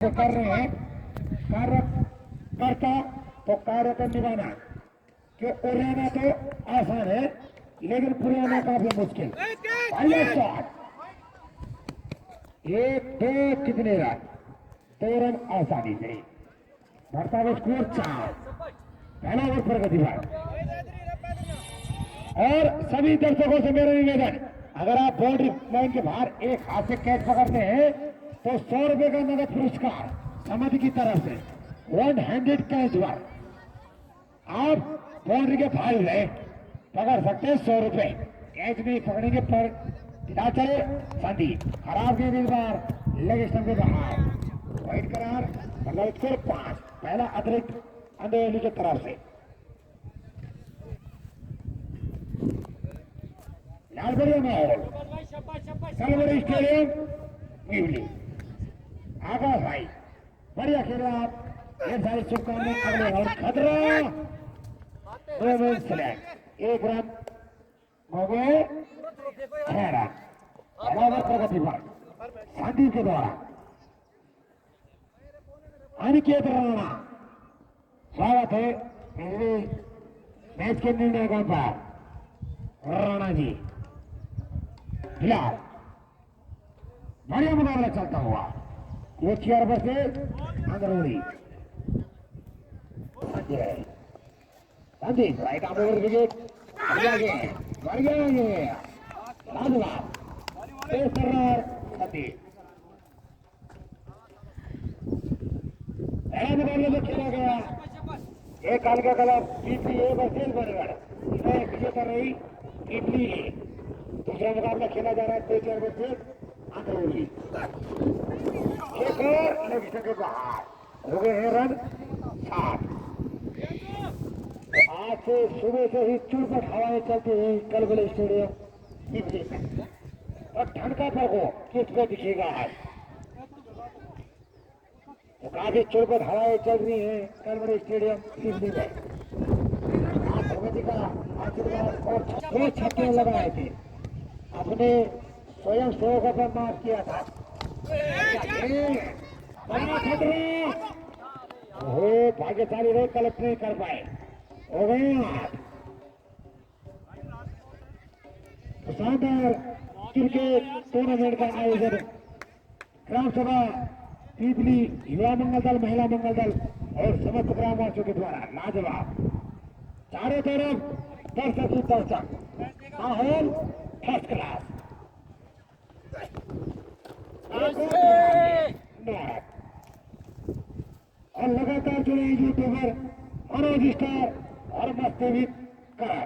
जो कर रहे हैं कार्य करता तो कार्य को निभाना कि उड़ाना तो आसान है लेकिन पुराना काफी मुश्किल। पहले शॉट 1-2 कितने रन 2 रन आसानी से बढ़ता हुआ स्कोर 4। पहला ओवर प्रगति भाई और सभी दर्शकों से मेरा निवेदन अगर आप बाउंड्री लाइन के बाहर एक हाथ से कैच पकड़ते हैं तो 100 रुपए का नगद पुरस्कार समिति की तरफ से 1 हैंडेड कैच बार आप बाउंड्री के बाहर रहे पकड़ सकते हैं 100 रुपए। कैच नहीं पकड़ेंगे पर पिता चले संधि खराब गेंद इस बार लेग स्टंप के बाहर वाइड करार मतलब स्कोर 5। पहला अतिरिक्त अंधेली की तरफ से लालबड़िया माहौल कलवरी स्टेडियम म्यूली आकाश भाई बढ़िया खेला आप ढेर सारी शुभकामनाएं। अगले राउंड खतरा एक रन हो गए 6 रन। बराबर प्रगति पर संदीप के द्वारा अनिकेत राणा स्वागत है मैच के निर्णय का पर राणा जी फिलहाल बढ़िया मुकाबला चलता हुआ वो चेयर पर से अंदरूनी Sandeep right arm over wicket बढ़ गया लाजवाब संदीप पहला मुकाबला जो खेला गया एक काल का colour Pipli A versus Bargarh इसमें विजेता रही पीपली ए। दूसरा मुकाबला खेला जा रहा है तेजर वर्सेस अंदरूनी एक और लेग स्टंप के बाहर हो गए हैं रन 7। आज से सुबह से ही चुड़पट हवाएं चलती हुई कलबल स्टेडियम पीपली में और ठंड का प्रकोप किस पे दिखेगा आज तो काफी चुड़पट हवाएं चल रही है कलबल स्टेडियम पीपली में। भगवती का आशीर्वाद और 6 छक्के लगाए थे अपने स्वयं सेवकों पर माफ किया था। भाग्यशाली रहे कलेक्ट नहीं कर पाए हो गए 8। शानदार क्रिकेट टूर्नामेंट का आयोजन ग्राम सभा पीपली युवा मंगल दल महिला मंगल दल और समस्त ग्रामवासियों के द्वारा लाजवाब चारों तरफ दर्शक ही दर्शक माहौल फर्स्ट क्लास और लगातार जुड़े यूट्यूबर मनोज स्टार और मस्ती कर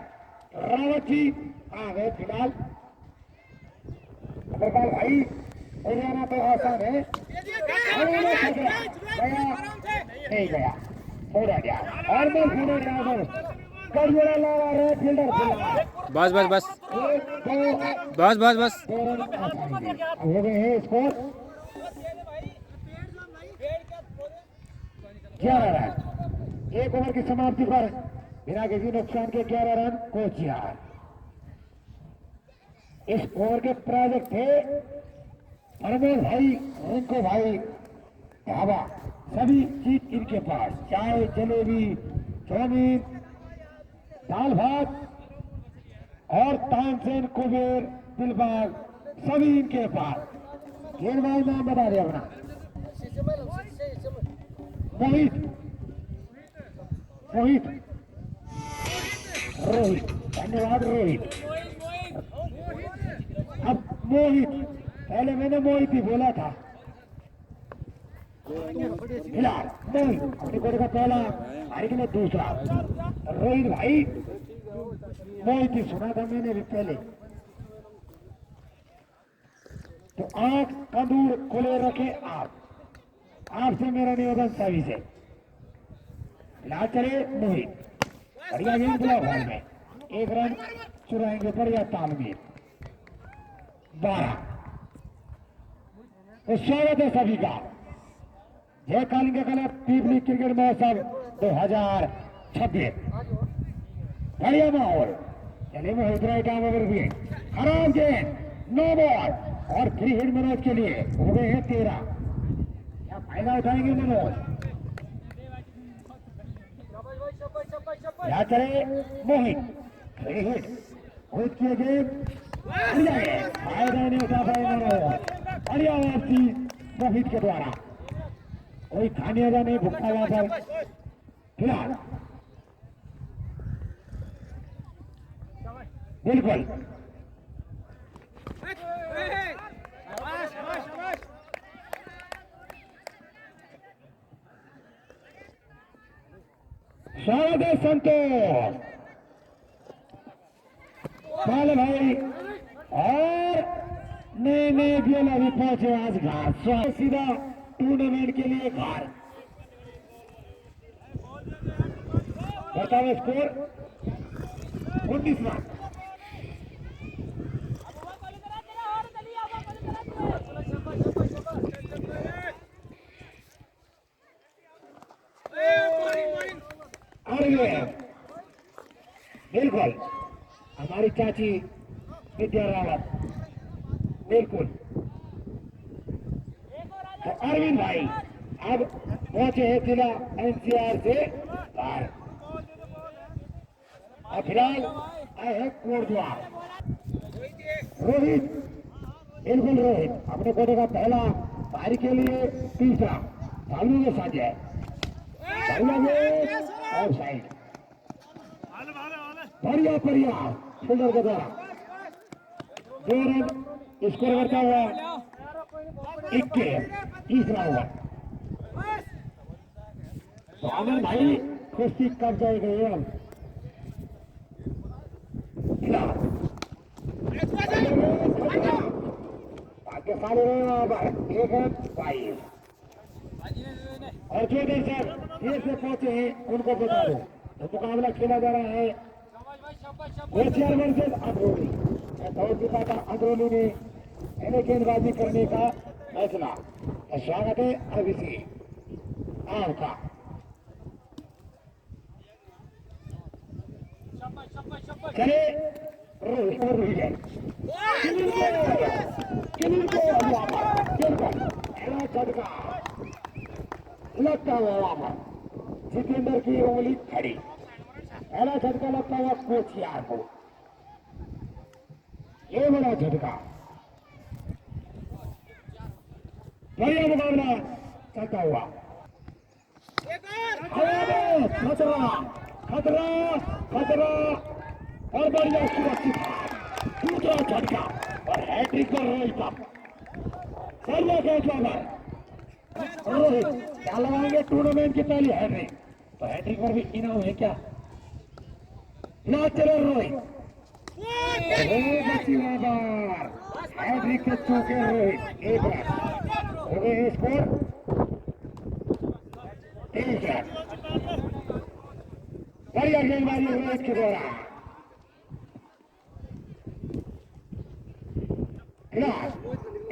रावत जी आ गए फिलहाल। अग्रपाल भाई हरियाणा तो आसान है नहीं गया छोड़ा गया और मैं छोड़े ड्राइवर कड़ियोड़ा लगा रहे फील्डर बस बस बस बस बस बस हो गए हैं स्कोर 11 रन। एक ओवर की समाप्ति पर बिना किसी नुकसान के 11 रन कोचियार। इस ओवर के प्रायोजक थे परमेश भाई रिंको भाई ढाबा सभी चीज इनके पास चाय जलेबी चाउमीन दाल भात और तानसेन कुबेर दिलबाग सभी इनके पास। गेंदबाज नाम बता दे अपना मोहित मोहित रोहित धन्यवाद रोहित। अब मोहित पहले मैंने मोहित ही बोला था फिलहाल मोहित अपनी कोट का पहला भाई के लिए दूसरा रोहित भाई मोहित ही सुना था मैंने भी पहले तो आंख कंदूर खुले रखे आपसे मेरा निवेदन सभी से फिलहाल चले मोहित बढ़िया गेंद ब्लॉक बॉल में 1 रन चुराएंगे बढ़िया तालमेल 12। तो स्वागत है सभी का जय कालिंग कलर पीपली क्रिकेट महोत्सव 2026 बढ़िया माहौल चले मोहित राइट आर्म ओवर भी खराब गेंद नो बॉल और फ्री हिट मनोज के लिए हो गए हैं 13। फायदा उठाएंगे मनोज। यहाँ चले मोहित, मोहित किए गए बढ़िया है, फायदा नहीं उठा पाए मनोज। बढ़िया वापसी मोहित के द्वारा, कोई खामियाजा नहीं भुगता वहां पर फिलहाल। बिल्कुल स्वागत है संतोष पाल भाई और नए गेल अभी पहुंचे आज घर, सीधा टूर्नामेंट के लिए घर। बताओ स्कोर 19 रन। बिल्कुल हमारी चाची विद्या रावत, बिल्कुल। तो अरविंद भाई अब पहुंचे हैं जिला एनसीआर से बाहर और फिलहाल आए हैं कोटद्वार। रोहित, बिल्कुल रोहित अपने कोटे का पहला, पारी के लिए तीसरा, सामने के साथ है और साइड बढ़िया बढ़िया फील्डर के द्वारा 2 रन स्कोर करता हुआ 21 तीसरा ओवर। तो अमर भाई कुश्ती कब जाएगा हम भाग्यशाली रहे वहां पर 1 रन 22। और जो दर्शक ये से पहुंचे हैं उनको बता दो तो मुकाबला खेला जा रहा है होशियार वर्सेस अदरोली। दौड़ चुका था अदरोली ने पहले गेंदबाजी करने का फैसला। तो स्वागत है अभिषेक आपका। चले रोहित और रोहित झटका लगता हुआ वहां पर जितेंद्र की उंगली खड़ी, पहला झटका लगता हुआ कोचियार को, ये बड़ा झटका। बढ़िया मुकाबला चलता हुआ, खतरा खतरा खतरा और बढ़िया सुरक्षित दूसरा झटका और हैट्रिक कर रोहित का बढ़िया कैच ओवर। रोहित क्या लगाएंगे टूर्नामेंट की पहली हैट्रिक, तो हैट्रिक पर भी इनाम है क्या ना। चलो रोहित हैट्रिक से चूके रोहित 1 रन हो गए स्कोर 23 रन। बढ़िया गेंदबाजी रोहित के द्वारा।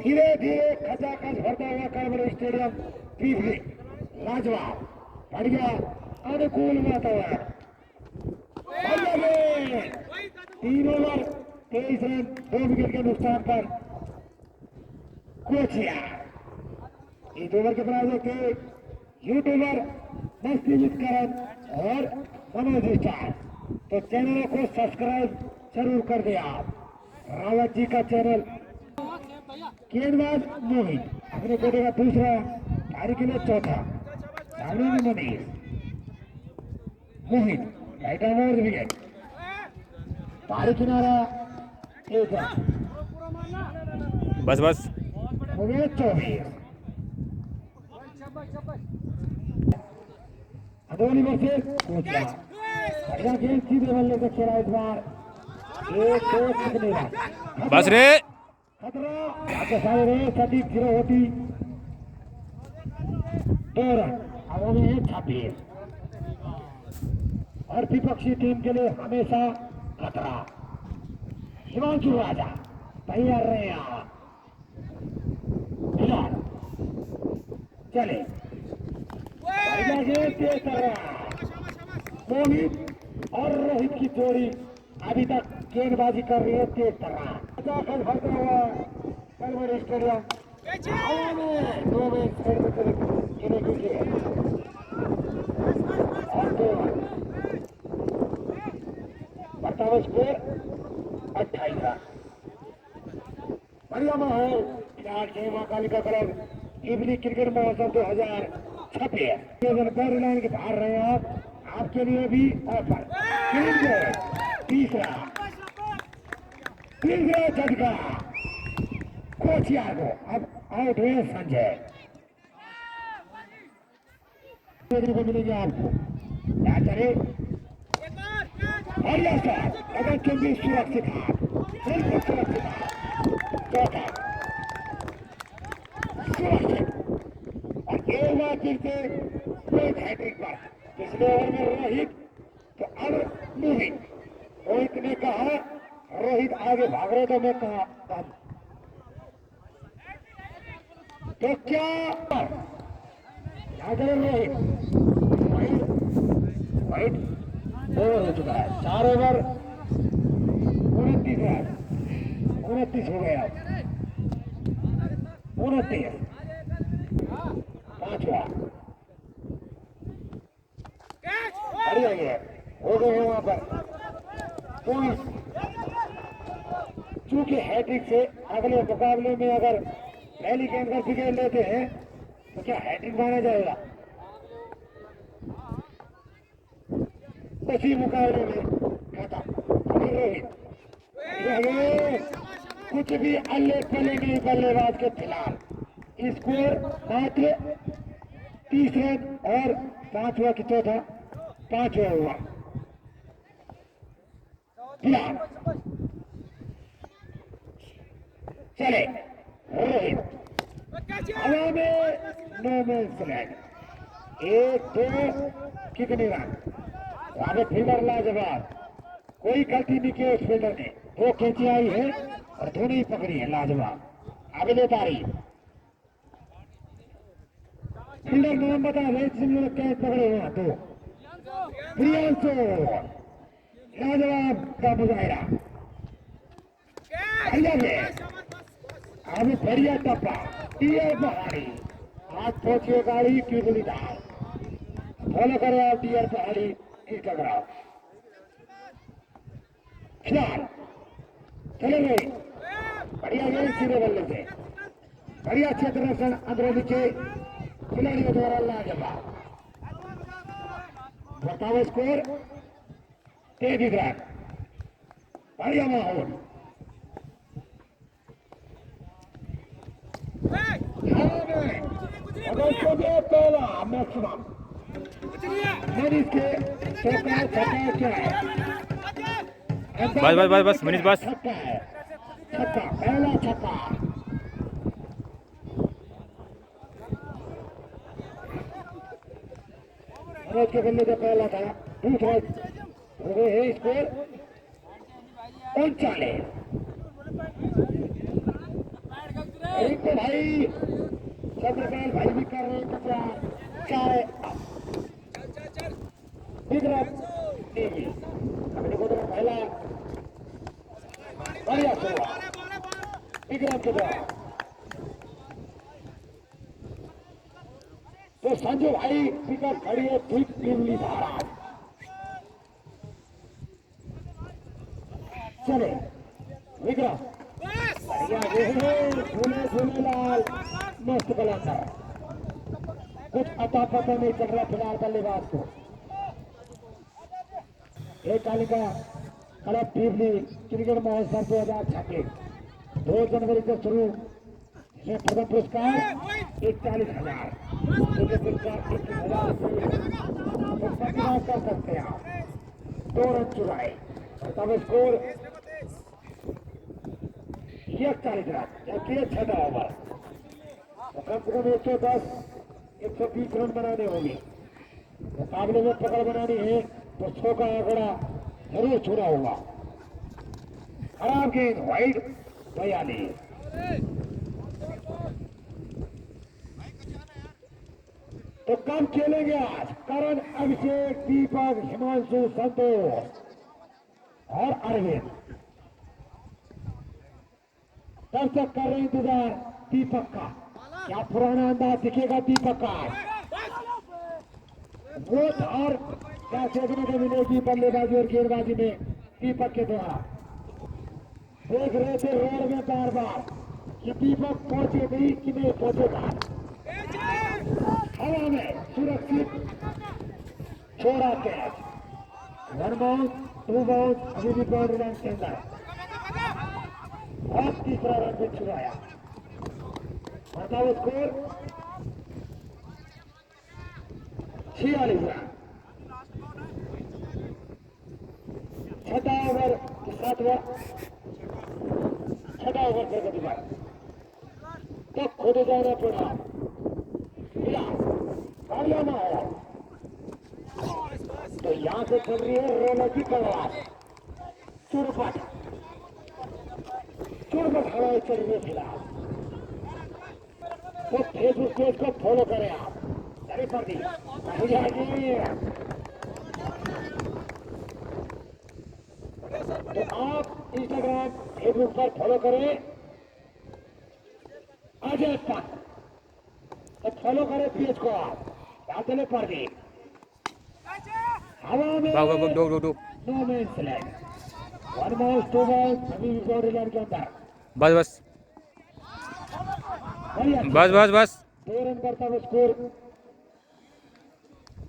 धीरे धीरे खचाखच भरता हुआ करबड़ स्टेडियम पीपली लाजवाब बढ़िया अनुकूल वातावरण। 3 ओवर 23 रन 2 विकेट के नुकसान पर कोचिया। इस ओवर के बराबर के यूट्यूबर मस्ती विकरण और मनोज स्टार, तो चैनल को सब्सक्राइब जरूर कर दे आप। रावत जी का चैनल। गेंदबाज मोहित अपने कोटे का दूसरा, पारी के लिए चौथा, सामने में मनीष। मोहित राइट आर्म विकेट, पारी किनारा 1 रन। बस बस हो गया 24। अदोनी वर्सेस कोचिया, बढ़िया गेंद सीधे बल्ले से खेला इस बार। 1-2 कितने रन बस रे खतरा भाग्यशाली रहे, सटीक जीरो होती 2 रन। अब हो गए 26 और विपक्षी टीम के लिए हमेशा खतरा। हिमांशु राजा तैयार रहे आप फिलहाल। चले तेज कर रहा मोहित और रोहित की जोड़ी अभी तक गेंदबाजी कर रही है, तेज कर रहा भरता हुआ करबड़ स्टेडियम 2 में इन्हें कीजिए और 2 रन। वर्तमान स्कोर 28 रन। बढ़िया माहौल फिलहाल खेमा कालिका क्लब इवली क्रिकेट महोत्सव 2026 पर लाइन के बाहर रहे आपके लिए भी ऑफर। तीसरा झटका कोचिया को अब आउट हुए संजय। देखने को मिलेंगे आपको क्या चले बढ़िया शॉट अगर चंदी सुरक्षित हाथ बिल्कुल सुरक्षित हाथ चौथा सुरक्षित और एक बार फिर से रोहित हैट्रिक पर पिछले ओवर में रोहित तो अब मूविंग। रोहित ने कहा रोहित आगे भाग रहे तो मैं कहा तो क्या रोहित वाइट ओवर हो चुका है 4 ओवर 29 रन 29 हो गया 29 पांचवा बढ़िया ये हो गए हैं वहां पर कोई चूंकि हैट्रिक से अगले मुकाबले में अगर पहली गेंद का विकेट लेते हैं तो क्या हैट्रिक माना जाएगा। उसी मुकाबले में खत्म कुछ भी अल्ले पल्ले नहीं बल्लेबाज के खिलाफ। स्कोर मात्र 30 रन और 5 हुआ कि चौथा 5 हुआ फिलहाल चले रोहित हवा में नो मैंस लैंड 1-2 कितने रन स्वागत फील्डर लाजवाब कोई गलती नहीं की उस फील्डर ने 2 कैची आई है और दोनों ही पकड़ी है लाजवाब। अगले तारीख फील्डर नाम बता रहे जिन लोग कैच पकड़े हुए 2 प्रियांशु लाजवाब का मुजाहिरा अब बढ़िया टप्पा टीआर पहाड़ी आज पहुंची गाड़ी क्यूबली दाल फॉलो करो आप टीआर पहाड़ी इंस्टाग्राम फिलहाल चले गए बढ़िया गेंद सीधे बल्ले से बढ़िया क्षेत्र रक्षण अंदर नीचे खिलाड़ियों द्वारा लाजवाब। बताओ स्कोर 23 रन बढ़िया माहौल पहला मैक्सिमम मनीष के सरकार छक्का क्या है बस मनीष बस छक्का है छक्का पहला छक्का मनोज के बल्ले का पहला था दूसरा हो गए है स्कोर 39। तो भाई चंद्रपाल भाई भी कर रहे हैं चाहे अपने को तो पहला बढ़िया विक्रम के द्वारा तो संजू भाई विकेट खड़ी है ठीक पिवली धारा। चले विक्रम झूलेलाल मस्त कलाकार कुछ अता पता नहीं चल रहा फिलहाल बल्लेबाज को। एक कालिका क्लब पीवली क्रिकेट महोत्सव 2026 2 जनवरी से शुरू जिसमें प्रथम पुरस्कार 41,000 दूसरे पुरस्कार 21,000 प्रतिभाग कर सकते हैं आप 2 रन चुराए तब स्कोर 41 रन जबकि 6 ओवर तो कम से कम 110 120 रन बनाने होंगे। मुकाबले में पकड़ बनानी है तो 100 का आंकड़ा जरूर छूना होगा। खराब गेंद वाइड 42 तो कम खेलेंगे आज करण अभिषेक दीपक हिमांशु संतोष और अरविंद दर्शक कर रहे इंतजार दीपक का क्या पुराना अंदाज दिखेगा दीपक का। वो और क्या देखने को मिलेगी बल्लेबाजी और गेंदबाजी में दीपक के द्वारा। देख रहे थे रोड में बार बार कि दीपक पहुंचे नहीं कि नहीं पहुंचेगा। हवा में सुरक्षित छोड़ा कैच। 1 बाउंड 2 बाउंड अभी भी बाउंड्री लाइन के अंदर और तीसरा रन पे छुड़ाया। बताओ स्कोर 46 रन। छठा ओवर छठा ओवर प्रगति पर तो खुद जाना पड़ा बढ़िया माहौल। तो यहाँ से चल रही है रोलर की कड़वाट। चुरपट हवाएं चल रही है फिलहाल। तो फेसबुक पेज को फॉलो करें आप। अरे पर दी तो आप इंस्टाग्राम फेसबुक पर फॉलो करें अजय पंत। तो फॉलो करें पेज को आप। चले पर दी हवा में दो no man land. 1 ball 2 ball अभी भी बाउंड्री लाइन के अंदर। बस बस 2 रन करता हुआ स्कोर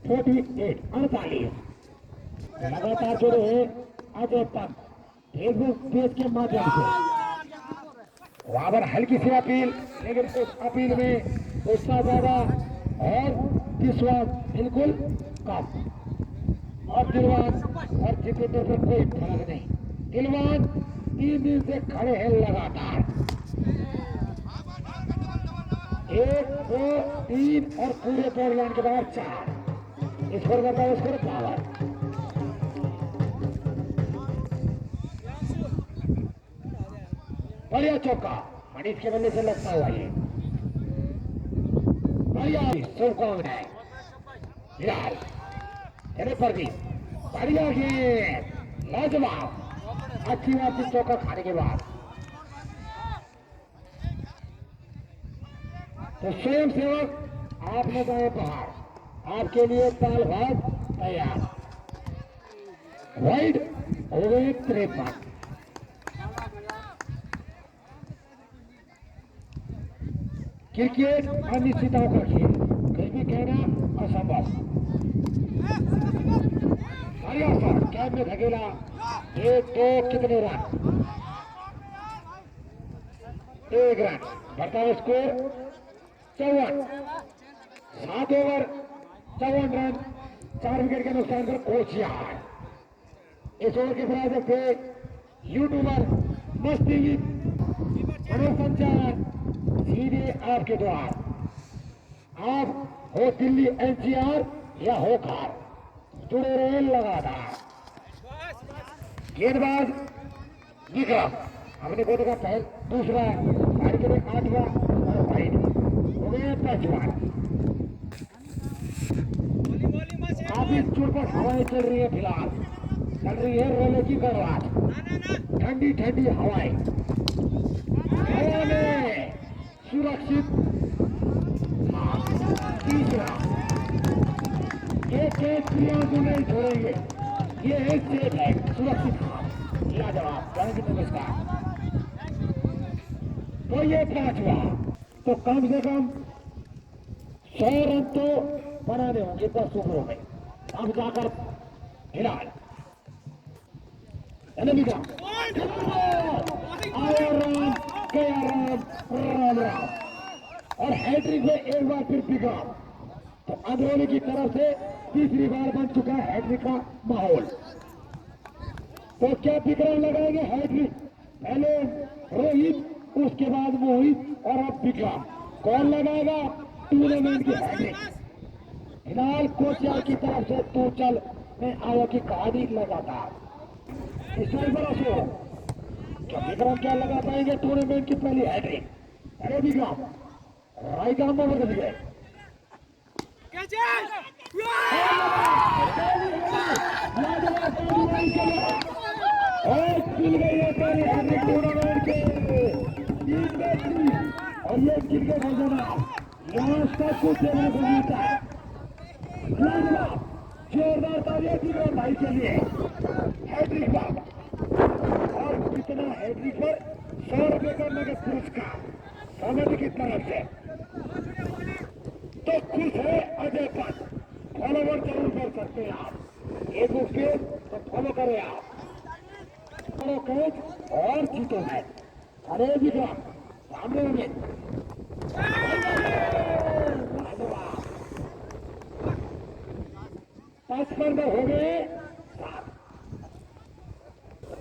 48 लगातार जुड़े हैं अजय पंत फेसबुक पेज के माध्यम से। वहां पर हल्की सी अपील, लेकिन उस अपील में उत्साह ज्यादा और विश्वास बिल्कुल कम। और दिलवान और जितेंद्र पर कोई फर्क नहीं। दिलवान 3 दिन से खड़े हैं लगातार। 1 2 3 और पूरे बॉल लाइन के बाहर 4 स्कोर करता है। स्कोर पावर बढ़िया चौका मनीष के बल्ले से लगता हुआ ये बढ़िया शुभकामनाएं। फिलहाल चले पर भी बढ़िया गेंद लाजवाब। अच्छी बात है चौका खाने के बाद। तो स्वयं सेवक आपने गए बाहर, आपके लिए ताल भाग तैयार। वाइड हो गए 53। क्रिकेट अनिश्चितताओं का खेल, कहीं भी कहना असंभव। बढ़िया सर कैब में धकेला। 1 2 कितने रन? 1 रन। बढ़ता है स्कोर 54। 7 ओवर 54 रन 4 विकेट के नुकसान पर कोचियार। इस ओवर के प्रायोजक थे यूट्यूबर मस्ती मनोसंचार सीधे आपके द्वार। आप हो दिल्ली एनसीआर या हो खार, जुड़े रहे लगातार। गेंदबाज विक्रम अपने कोटे का पहल दूसरा गाड़ी के लिए 8वां और वाइड हो गया 5वां। काफी चुरपट हवाएं चल रही है फिलहाल। चल रही है रोले की कड़वाट। ठंडी ठंडी हवाएं। हवा में सुरक्षित तीसरा। एक क्रिया को नहीं छोड़ेंगे। ये एक सेफ है सुरक्षित हाथ। लाजवाब जाएंगे नमस्कार। तो ये 5वां। तो कम से कम 100 रन तो बनाने होंगे 10 ओवरों में। अब जाकर फिलहाल राम और हैट्रिक में एक बार फिर विक्रम। तो अंदरोली की तरफ से तीसरी बार बन चुका है हैट्रिक का माहौल। तो क्या विक्रम लगाएंगे हैट्रिक? पहले रोहित, उसके बाद मोहित और अब विक्रम। कौन लगाएगा टूर्नामेंट की हैट्रिक? फिलहाल कोचियार की तरफ से तू चल में आया की कहानी लगातार। इस क्या विक्रम क्या लगा पाएंगे टूर्नामेंट की पहली हैट्रिक? अरे विक्रम राइट आर्म में बदल गए। मिल गई है पहली हैट्रिक टूर्नामेंट के। और ये क्रिकेट है जना यहाँ सब कुछ देखने को मिलता है। बजे तक फॉलोवर जरूर कर सकते हैं आप। एक उसके तो फॉलो करें आप, फॉलो कैच और जीतो है। अरे विक्रम सामने में पांच नंबर हो गए 7।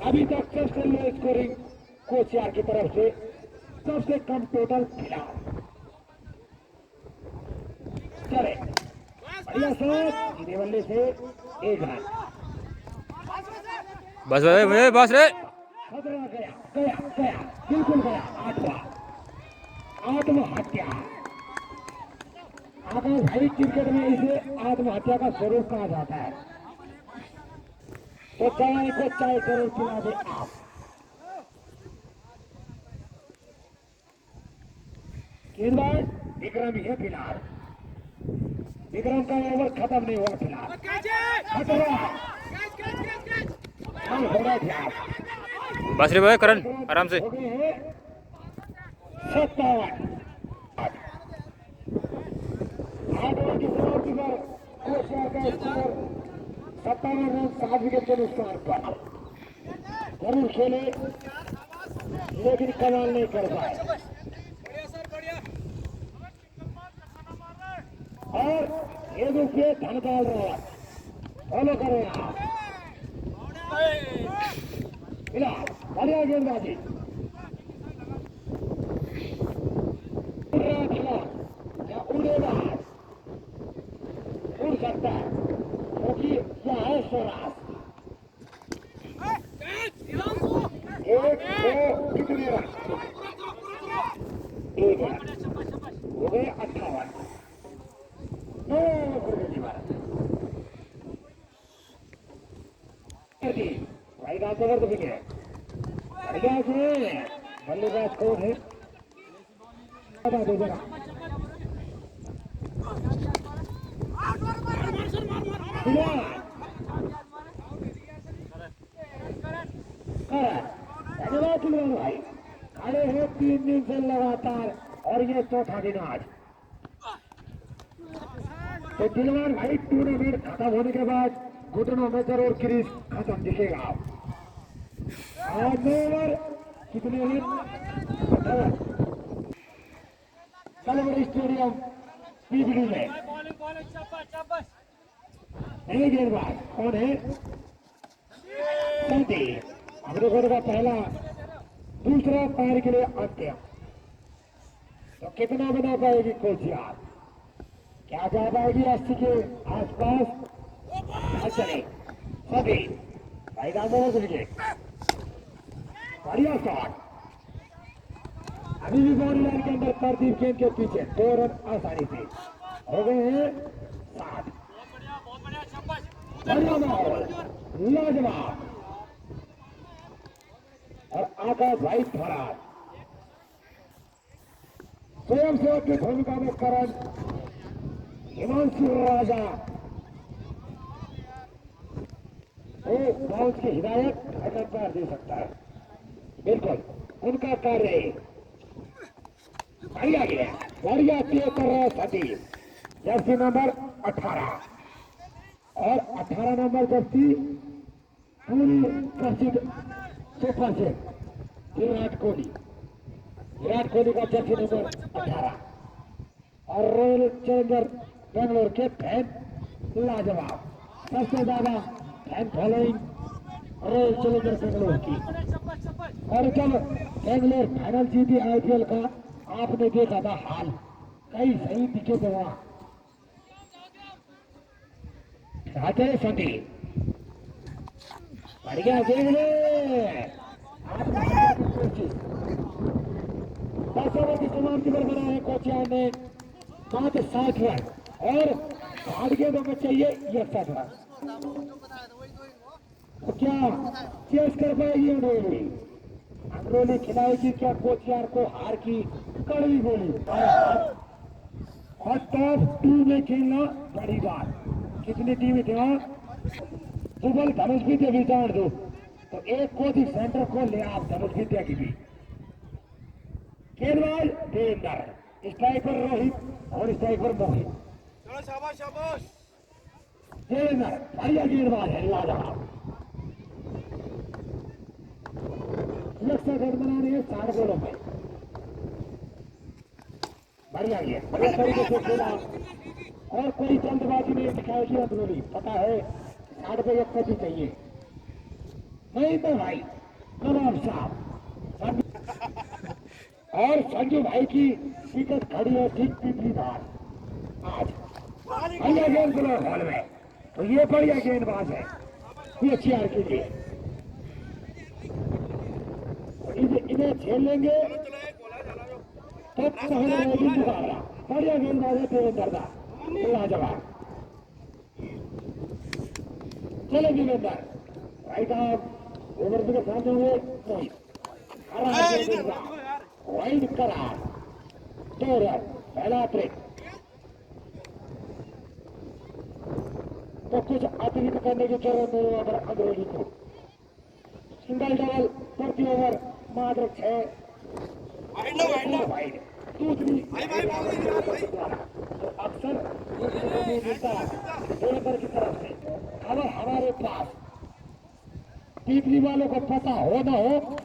अभी तक सबसे लो स्कोरिंग कोचियार की तरफ से, सबसे कम टोटल खिलाफ। चले बढ़िया शॉट, सीधे बल्ले से 1 रन। बस बस रे। खतरा गया गया गया, बिल्कुल गया। 8वां आत्महत्या। आकाश भाई, क्रिकेट में इसे आत्महत्या का स्वरूप कहा जाता है। तो चाय को चाय जरूर पिला दे आप। गेंदबाज विक्रम ही है फिलहाल। विक्रम का ओवर खत्म नहीं हुआ फिलहाल। खतरा हो रहा ध्यान। बस रे भाई करण आराम से। हो गए हैं 57। 8 ओवर की समाप्ति पर कोशिया का स्कोर 57 रन 7 विकेट के नुकसान पर। जरूर खेले लेकिन कमाल नहीं कर पाए। और एक उसके धन डाल रहे हैं, फॉलो करें आप। मिला बढ़िया गेंदबाजी। उड़ रहा खिला या उड़ेगा, उड़ सकता है क्योंकि यह है स्वराज। 1 2 कितने रन? 1 रन हो गए 58। राइट आंसर कर देंगे। बढ़िया से बल्लेबाज कौन है बता दो जरा। धन्यवाद भाई, खड़े हैं 3 दिन से लगातार और ये चौथा दिन आज। तो दिलवार भाई टूर्नामेंट खत्म होने के बाद घुटनों में जरूर क्रीज खत्म दिखेगा आप। और 9 ओवर कितने हैं? 18। कलवर स्टेडियम पीपली में नई गेंदबाज कौन है? संदीप। हमने गोल का पहला दूसरा पैर के लिए अंत्य। तो कितना बना पाएगी कोचियार? क्या जा पाएगी 80 के आसपास? चले सभी भाई दामोदर विकेट। बढ़िया शॉट। अभी भी बाउंड्री लाइन के अंदर प्रदीप गेंद के पीछे 2 रन आसानी से हो गए हैं 7। बढ़िया माहौल, लाजवाब। और आकाश भाई फरार। स्वयं सेवक की भूमिका में करण, हिमांशु राजा वो बाउंस की हिदायत हकदार दे सकता है। बिल्कुल उनका कार्य है। बढ़िया गया, बढ़िया प्ले कर रहा है सतीश। जर्सी नंबर 18 और 18 नंबर जर्सी पूरी प्रसिद्ध सुपर से विराट कोहली। विराट कोहली का जर्सी नंबर 18 और रॉयल चैलेंजर बेंगलोर के फैन लाजवाब। सबसे ज्यादा fan following royal challenger Bangalore की। और जब बेंगलोर फाइनल जीती आईपीएल का, आपने देखा था हाल, कई सही दिखे थे वहां। संदीप बढ़िया देख ले। 10 ओवर की समाप्ति पर बना है कोचियार ने मात्र 60 रन और हार गेंदों में चाहिए 61 रन। तो क्या चेस कर पाएगी अंग्रेली? अंग्रेली खिलाएगी क्या कोचियार को हार की कड़वी गोली? और टॉप 2 में खेलना बड़ी बात। कितनी टीमें थे वहां? डबल धनुष विद्या भी जान दो तो एक कोचिंग सेंटर खोल ले आप धनुष विद्या की भी। गेंदबाज देवेंद्र, स्ट्राइकर रोहित और स्ट्राइकर मोहित। देवेंद्र बढ़िया गेंदबाज है, लाजवाब। लक्ष्य गढ़ बनाने हैं 60 गोलों में। बढ़िया गेंद, बढ़िया तरीके से खेला और कोई जल्दबाजी नहीं दिखाई की अंदरूनी। पता है 60 पे 1 चाहिए, नहीं तो भाई नवाब साहब और संजू भाई की टिकट खड़ी है ठीक तीसरी बार आज। बढ़िया गेंद बोलो हॉल में, तो ये बढ़िया गेंदबाज है, ये अच्छी हार के लिए इन्हें झेल लेंगे तो पहले रहेगी मुकाबला। बढ़िया गेंदबाज है देवेंद्र का, लाजवाब। चले देवेंद्र राइट आर्म ओवर के सामने हुए नहीं, वाइड करार 2 रन, पहला ट्रिक। तो कुछ अतिरिक्त करने की जरूरत नहीं है अंग्रेजी को। सिंगल डबल प्रति ओवर मात्र 6 वाइड। दूसरी तो अक्सर मिलता देवेंद्र की तरफ से। अब हमारे पास तीसरी वालों को पता हो ना हो,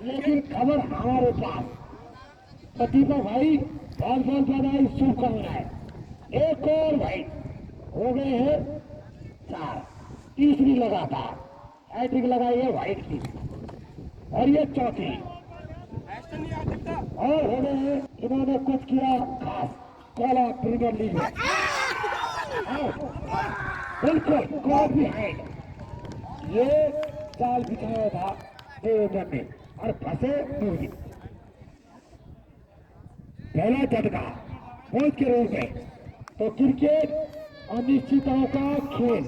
लेकिन खबर हमारे पास। तो दीपक भाई बहुत बहुत बधाई, शुभकामनाएं। एक और भाई हो गए हैं 4, तीसरी लगातार हैट्रिक लगाई है व्हाइट की, और ये चौथी। और हो गए हैं, इन्होंने कुछ किया खास कोला प्रीमियर लीग में। बिल्कुल कॉल बिहाइंड, ये चाल बिछाया था देवेंद्र ने और फंसे दूरी। पहला झटका पहुंच के रोड में। तो क्रिकेट अनिश्चितताओं का खेल,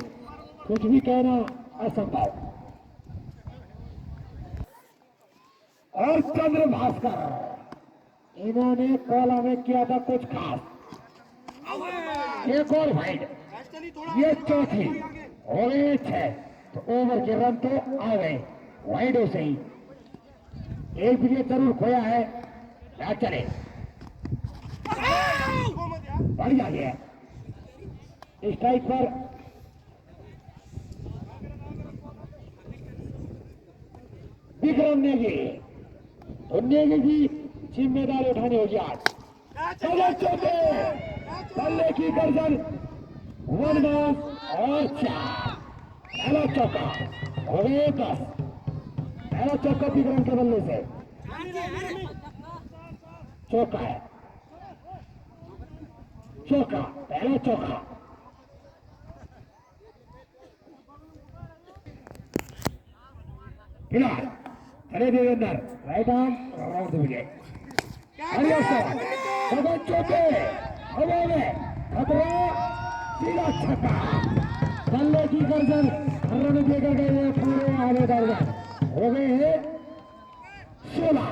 कुछ भी कहना असंभव। और चंद्र भास्कर इन्होंने कोला में किया था कुछ खास। एक और वाइड, ये चौथी हो गए 6। तो ओवर के रन तो आ गए वाइडों से ही। एक विकेट जरूर खोया है, मैच चले। बढ़िया है स्ट्राइक पर विक्रम नेगी, तो नेगी की जिम्मेदारी उठानी होगी आज। चलो चौथे बल्ले की गर्दन 1 बॉल और 4। पहला चौका हो गए 10। पहला चौका विक्रम के बल्ले से चौका है, चौका, पहला चौका। फिलहाल चले Devendra right arm round wicket. बढ़िया शॉट, कदम चौके हवा में, खतरा सीधा छक्का। बल्ले की गर्दन रन देकर गए पूरे आधे दर्जन, हो गए हैं 16।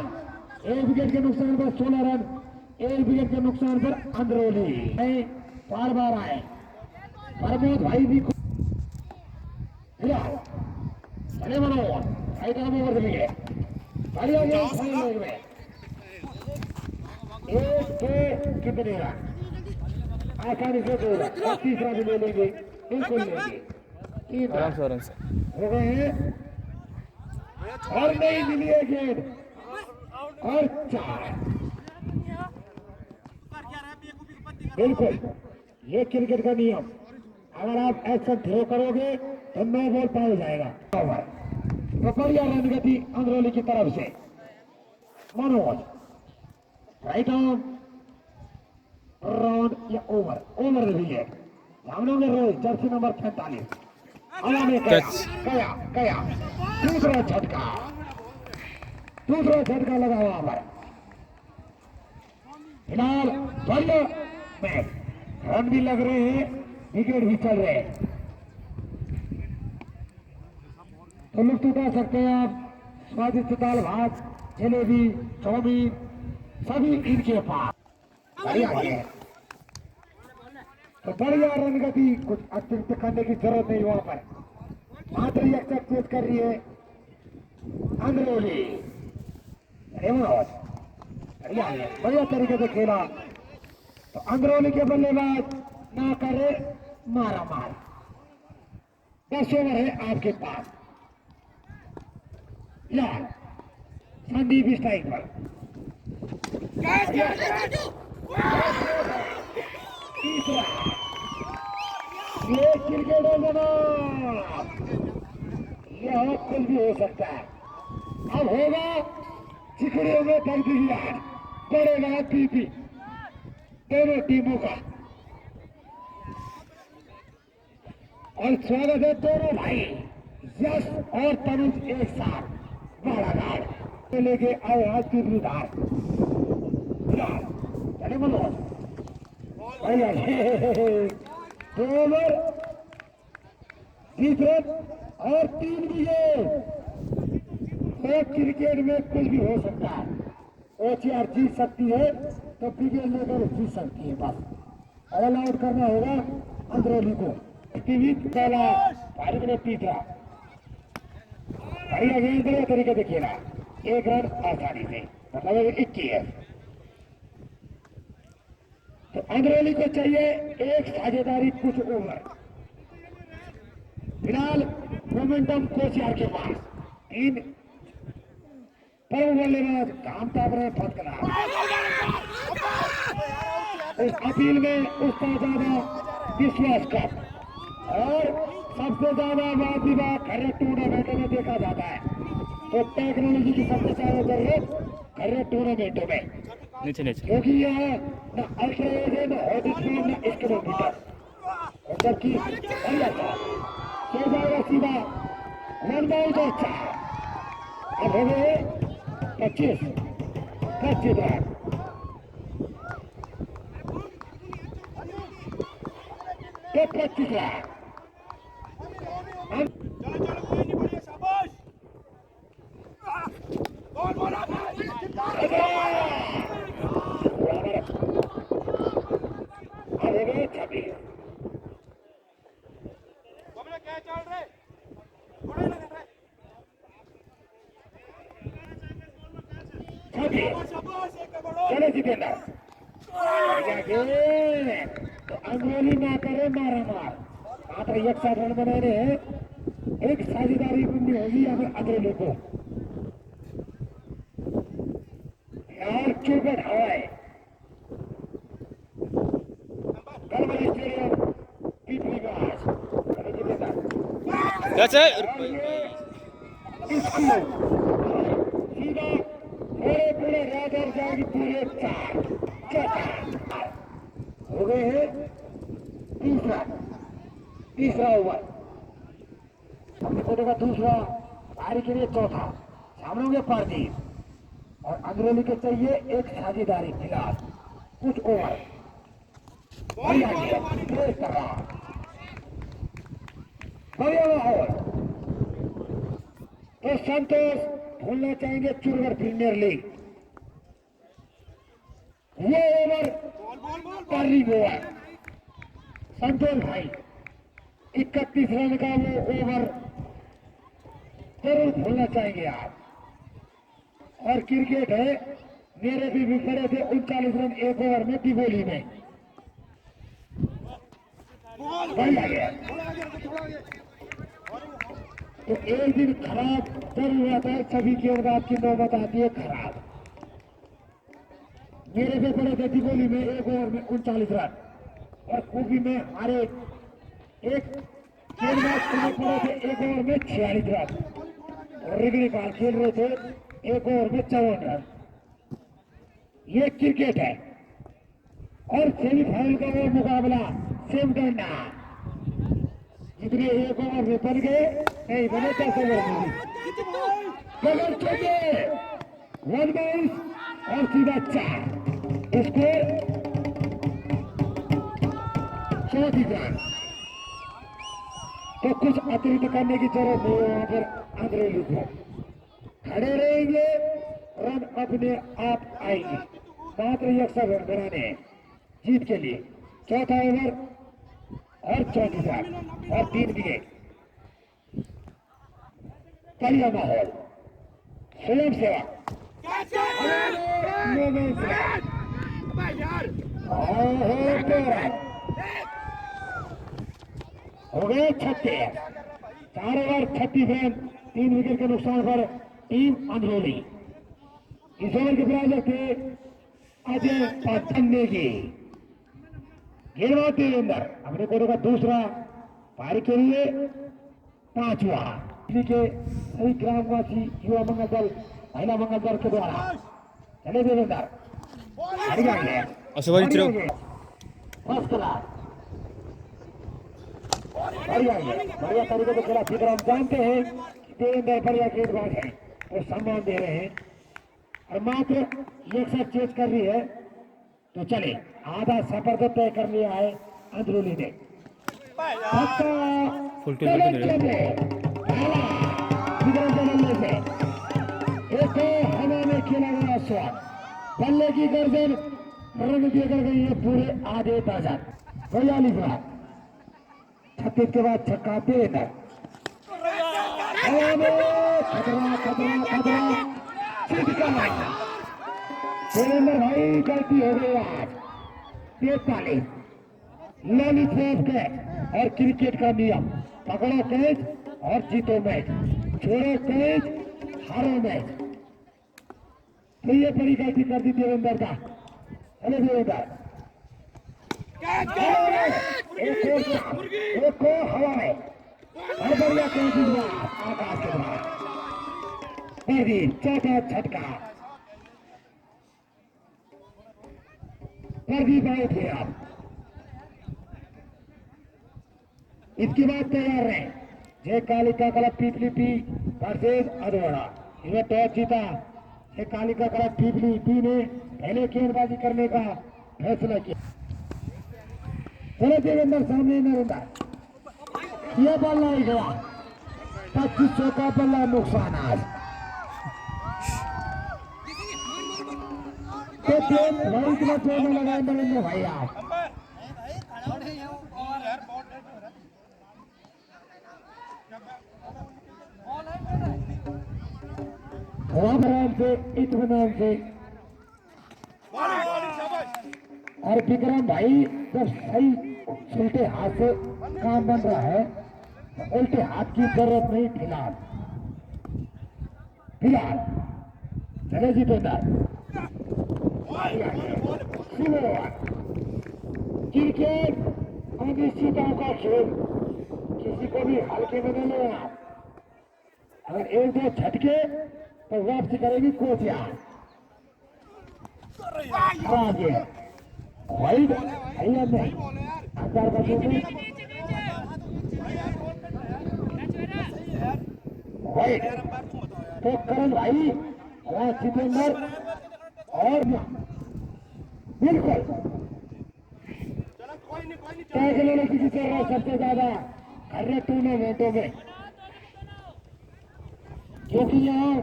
1 विकेट के नुकसान पर 16 रन, 1 विकेट के नुकसान पर अंदरोली बार बार आए। प्रमोद भाई भी फिलहाल चले मनोहर राइट आर्म ओवर विकेट। बढ़िया गेम फाइनल में 1-2 कितने रन आसानी से 2 रन और तीसरा भी ले लेंगे, बिल्कुल लेंगे। 3 रन हो गए हैं और नहीं मिली है गेंद और 4। बिल्कुल ये क्रिकेट का नियम, अगर आप एक्शन थ्रो करोगे तो 9 बॉल पाया जाएगा। तो बढ़िया रन गति अंदरोली की तरफ से। मनोज राइट आर्म राउंड या ओवर, ओवर भी है। हम लोग रोज जर्सी नंबर 45 हवा में गया। दूसरा झटका लगा हुआ पर फिलहाल बढ़िया मैच, रन भी लग रहे हैं, विकेट भी चल रहे हैं। तो लुत्फ उठा सकते हैं आप। स्वादिष्ट दाल भात, जलेबी, चाउमीन सभी इनके पास। बढ़िया है, तो बढ़िया रन गति, कुछ अतिरिक्त करने की जरूरत नहीं वहां पर, मात्र एक्सरसाइज कर रही है अंदरोली। बढ़िया है, बढ़िया तरीके से खेला। तो अंदरोली के बल्लेबाज ना करे मारा मार। 10 ओवर है आपके पास। या संदीप स्ट्राइक पर। तीसरा ये क्रिकेट है जनाब, यह कुछ भी हो सकता है। अब होगा चिकड़ियों में तकदीर, पड़ेगा पीपी दोनों टीमों का। और स्वागत है दोनों भाई यश और तनुज एक साथ बाड़ाघाट लेके आए आज तीसरी धार। चले बोलो दो ओवर 20 रन और 3 विकेट। क्रिकेट में कुछ भी हो सकता है। OCR जीत सकती है तो विकेट लेकर जीत सकती है। बस ऑल आउट करना होगा अंदरोली को। पहला फारिग ने तीसरा बढ़िया गेंद बढ़िया तरीके से खेला, 1 रन आसानी से, मतलब 21। तो अंदरोली को चाहिए एक साझेदारी कुछ ओवर। फिलहाल मोमेंटम कोचियार के पास 3 पर बल्लेबाज काम ताप रहे फटकला। इस अपील में उसका ज्यादा विश्वास कम और सबसे ज्यादा वाद विवाद घरेलू टूर्नामेंटों में देखा जाता है। तो टेक्नोलॉजी की सबसे ज्यादा जरूरत घरेलू टूर्नामेंटों में, नीचे नीचे क्योंकि यह न अल्ट्रा एज है, न हॉट न किलोमीटर। जबकि बढ़िया था तो जाएगा सीधा 1 बॉल तो अच्छा है। अब हो गए 25 रन। तो 25 रन चले जितेंद्र। तो अंग्रेजी ना करे मारा मार, मात्र एक साथ रन बनाने हैं। एक साझेदारी बंदी होगी अगर अंग्रेजी को यार चौकट हवाए कलमल स्टेडियम पीपली में आज। चले जितेंद्र कैसे इसको सीधा पूरे राजर जाएगी पूरे 4 हो गए हैं। तीसरा ओवर अपने कोटे का दूसरा, पारी के लिए चौथा। सामने होंगे पारदीप और अंग्रेजी के चाहिए एक साझेदारी। फिलहाल कुछ ओवर कर रहा बढ़िया माहौल। तो संतोष भूलना चाहेंगे चुरगढ़ प्रीमियर लीग। ये ओवर टर्निंग ओवर संतोष भाई 31 रन का वो ओवर जरूर भूलना चाहेंगे आप। और क्रिकेट है, मेरे भी पड़े थे 39 रन 1 ओवर में दिवोली में। बढ़िया गया। तो एक दिन खराब जरूर आता है, सभी गेंदबाज की नौबत आती है खराब। मेरे से पड़े थे दिवोली में 1 ओवर में 39 रन और खूबी में हमारे एक गेंदबाज पड़े थे 1 ओवर में 46 रन और रिगड़ी पाल खेल रहे थे 1 ओवर में 54 रन। ये क्रिकेट है। और सेमीफाइनल का वो मुकाबला सेमडंडा, जितने 1 ओवर में बन गए नहीं बने 10 ओवर में बगल छोटे 1 बाउंस और सीधा 4 स्कोर 34 रन। तो कुछ अतिरिक्त करने की जरूरत नहीं है। वहां पर अंग्रेजी को खड़े रहेंगे, रन अपने आप आएंगे। मात्र 100 रन बनाने हैं जीत के लिए। चौथा ओवर और 34 रन और 3 विकेट। बढ़िया माहौल, स्वयं सेवा हो गए 36। 4 ओवर 36 रन, 3 विकेट के नुकसान पर टीम अंदरूनी। इस ओवर के बराबर थे अजय पतंगे की। गेंदबाज देवेंद्र अपने कोटे का दूसरा, पारी के लिए 5वां। के सभी ग्रामवासी युवा मंगल दल, महिला मंगल दल के द्वारा चले देवेंद्र फर्स्ट क्लास बढ़िया तरीके से खेला। फिर हम जानते हैं कि देवेंद्र बढ़िया गेंदबाज है, वो सम्मान दे रहे हैं और मात्र एक साथ चेज कर रही है। तो चले, आधा सफर तो तय कर लिया है अंदरूनी ने। एक हवा में खेला गया स्वाद, बल्ले की गर्दन रन देकर गई है पूरे आधे दर्जन। 42 रन, 36 के बाद छक्का देवेंद्र। खतरा खतरा खतरा देवेंद्र भाई गलती हो गई आज। 43 ललित कैच और क्रिकेट का नियम, पकड़ो कैच और जीतो मैच, छोड़ो कैच हारो मैच। तो ये बड़ी गलती कर दी देवेंद्र का। चले देवेंद्र एक को हवा में और बढ़िया कैच हुआ आकाश के द्वारा। चौथा झटका प्रदीप आउट है। आप इसके बाद तैयार रहे जय कालिका क्लब पीपली पी वर्सेज अधवाड़ा। इन्हें टॉस जीता जय कालिका क्लब पीपली पी ने पहले गेंदबाजी करने का फैसला किया। चले देवेंद्र सामने नरेंद्र, यह बल्ला ही गया। 2500 का बल्ला नुकसान आज। तो वही इतना जोर में लगाए नरेंद्र भाई आप। आराम से इत्मीनान से। और विक्रम भाई जब सही उल्टे हाथ से काम बन रहा है तो उल्टे हाथ की जरूरत नहीं फिलहाल। चले जितेंद्र क्रिकेट अनिश्चितताओं का खेल, किसी को भी हल्के में नहीं लेना। अगर एक दो झटके तो वापसी करेगी कोचिया। वाइड नहीं अंदर बचे वाइड तो करण भाई जितेंद्र और बिल्कुल टैग लेने की चल रहा है सबसे ज्यादा हर टूर्नामेंटों में, क्योंकि यहाँ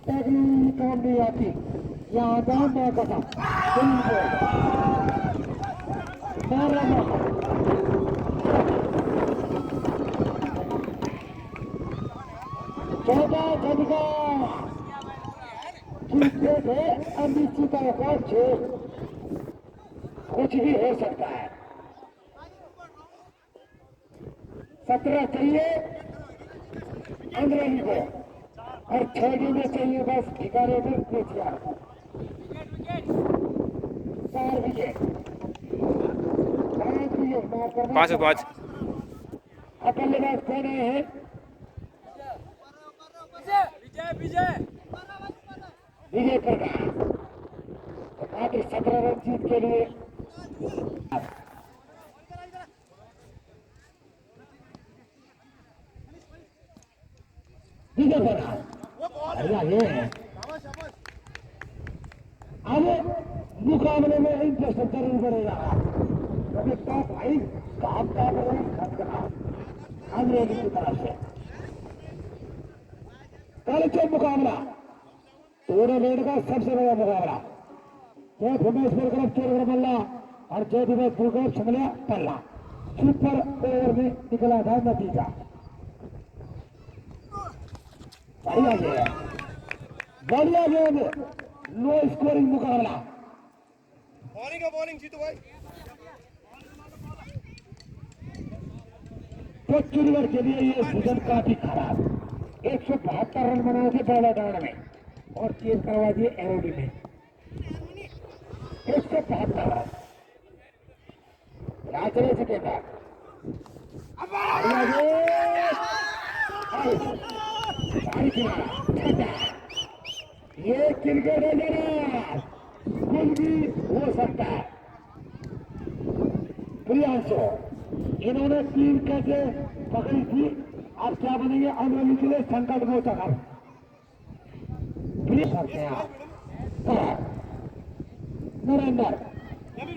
टैग लेने की काम नहीं आती। यहाँ दाम मैं कसम अनिश्चितता का खेल, कुछ भी हो सकता है। 17 चाहिए अंग्रेजी को और 6 गेंदें चाहिए बस ठिकाने में कोचिया। 4 विकेट 5 अब बल्लेबाज कौन है? विजय प्रकाश। मात्र 17 रन जीत के लिए विजय प्रकाश। ये है अब मुकाबले में इंटरेस्ट जरूर बढ़ेगा, क्योंकि टॉप 5 काम का अंग्रेजी की तरफ से कल मुकाबला टूर्नामेंट का सबसे बड़ा मुकाबला। जय भुवनेश्वर क्लब चोरगढ़ मल्ला और जय दिवस क्लब संगलिया पल्ला। सुपर ओवर में निकला था नतीजा। बढ़िया गेम, लो स्कोरिंग मुकाबला। बॉलिंग जीतू भाई। तो चिड़ियर के लिए ये सीजन काफी खराब। 172 रन बनाए थे पहले डाउन में और 3 करवा दिए एरोडी में। 172 रन राजरे सकेगा ये क्रिकेट है जरा कुछ भी हो सकता है। प्रियांशु इन्होंने 3 कैसे पकड़ी थी, अब क्या बनेंगे अमरेली के लिए संकट में चढ़ा करते हैं आप नरेंद्र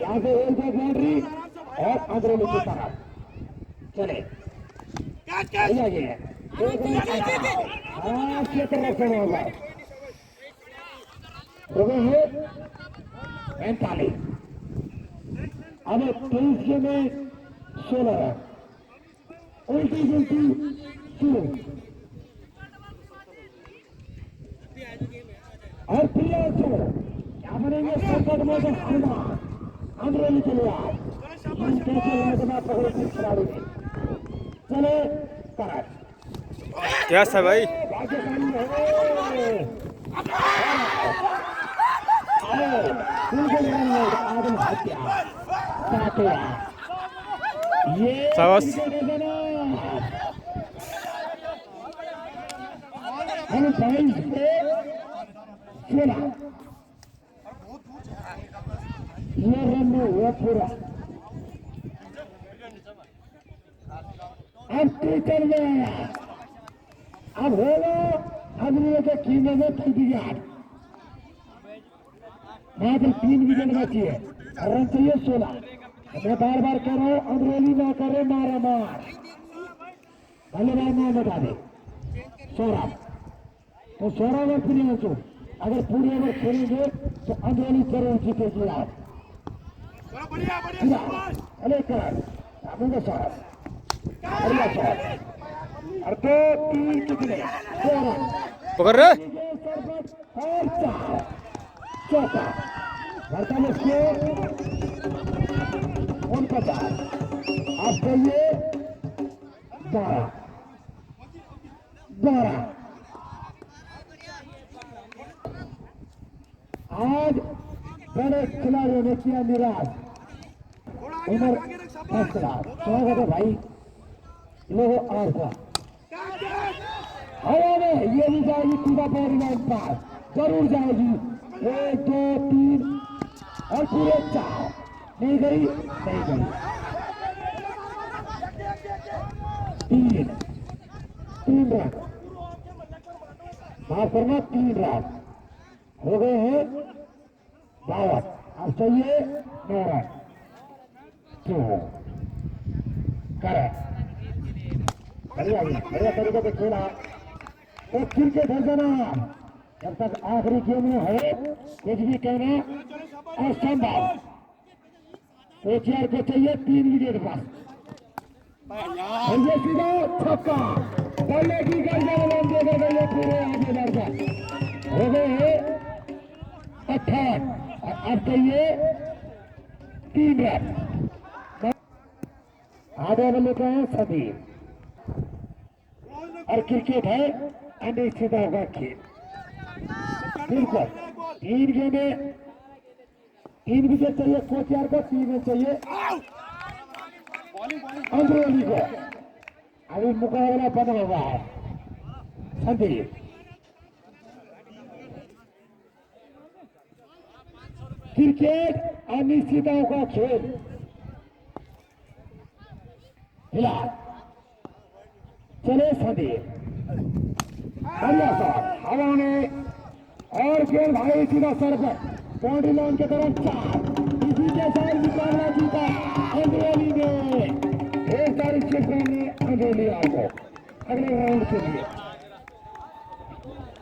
यहाँ से 1-2 बाउंड्री और अमरेली की तरफ चले आइए क्षेत्र रक्षण होगा 45 अब 23 के में 16 रन उल्टी गिनती शुरू और प्रियांशु क्या बनेंगे संकट में तो अमरेली के लिए कैसे लाजवाब पकड़े थे खिलाड़ी ने चले करट क्या था भाई भाग्यशाली है आदम हत्या सातवा ये शाबाश। हम 22 पे 16 ये रन में हुआ पूरा। अब टीचर में आया अब होगा अगले के कीमे में 3 मात्र 3 विकेट बची है रन चाहिए 16। मैं बार बार कह रहा हूँ अमरेली ना करे मारा मार धन्यवाद ना बता दे सौरभ तो सौरभ और प्रियांशु अगर पूरी ओवर खेलेंगे तो अमरेली जरूर जीतेगी आप अरे कर सौरभ बढ़िया शॉट और 2-3 कितने 2 रन पकड़ रहे और 4 चौथा वर्तमान स्कोर 49 अब चाहिए 12 आज बड़े खिलाड़ियों ने किया निराश उमर फैसला स्वागत है भाई लोगों आशा हवा में ये भी जाएगी पूरा बॉडी लाइन पास जरूर जाएगी 1 2 3 और पूरे 4 नहीं गई 3 रन माफ करना 3 रन हो गए हैं 52 अब चाहिए 9 रन करें बढ़िया तरीके से खेला तो क्रिकेट है जाना जब तक आखिरी गेम में है कुछ भी कहना असंभव कोचियार को चाहिए 3 विकेट बस सीधा छक्का बल्ले की गर्दन देकर गए पूरे आगे बढ़कर हो गए 58 और अब चाहिए 3 रन आधे बल्ले का है सभी और क्रिकेट है अनिश्चितता का खेल बिल्कुल 3 गेंदें 3 विकेट चाहिए कोचियार को 3 रन चाहिए अमरेली को अभी मुकाबला बना हुआ है संदीप क्रिकेट अनिश्चितताओं का खेल फिलहाल चले संदीप बढ़िया शॉट हवा में और गेंद भाई सीधा सर पर बाउंड्री लाइन की तरफ 4 इसी के साथ मुकाबला जीता अमरेली ने 1 तारीख से अमरेली आपको अगले राउंड के लिए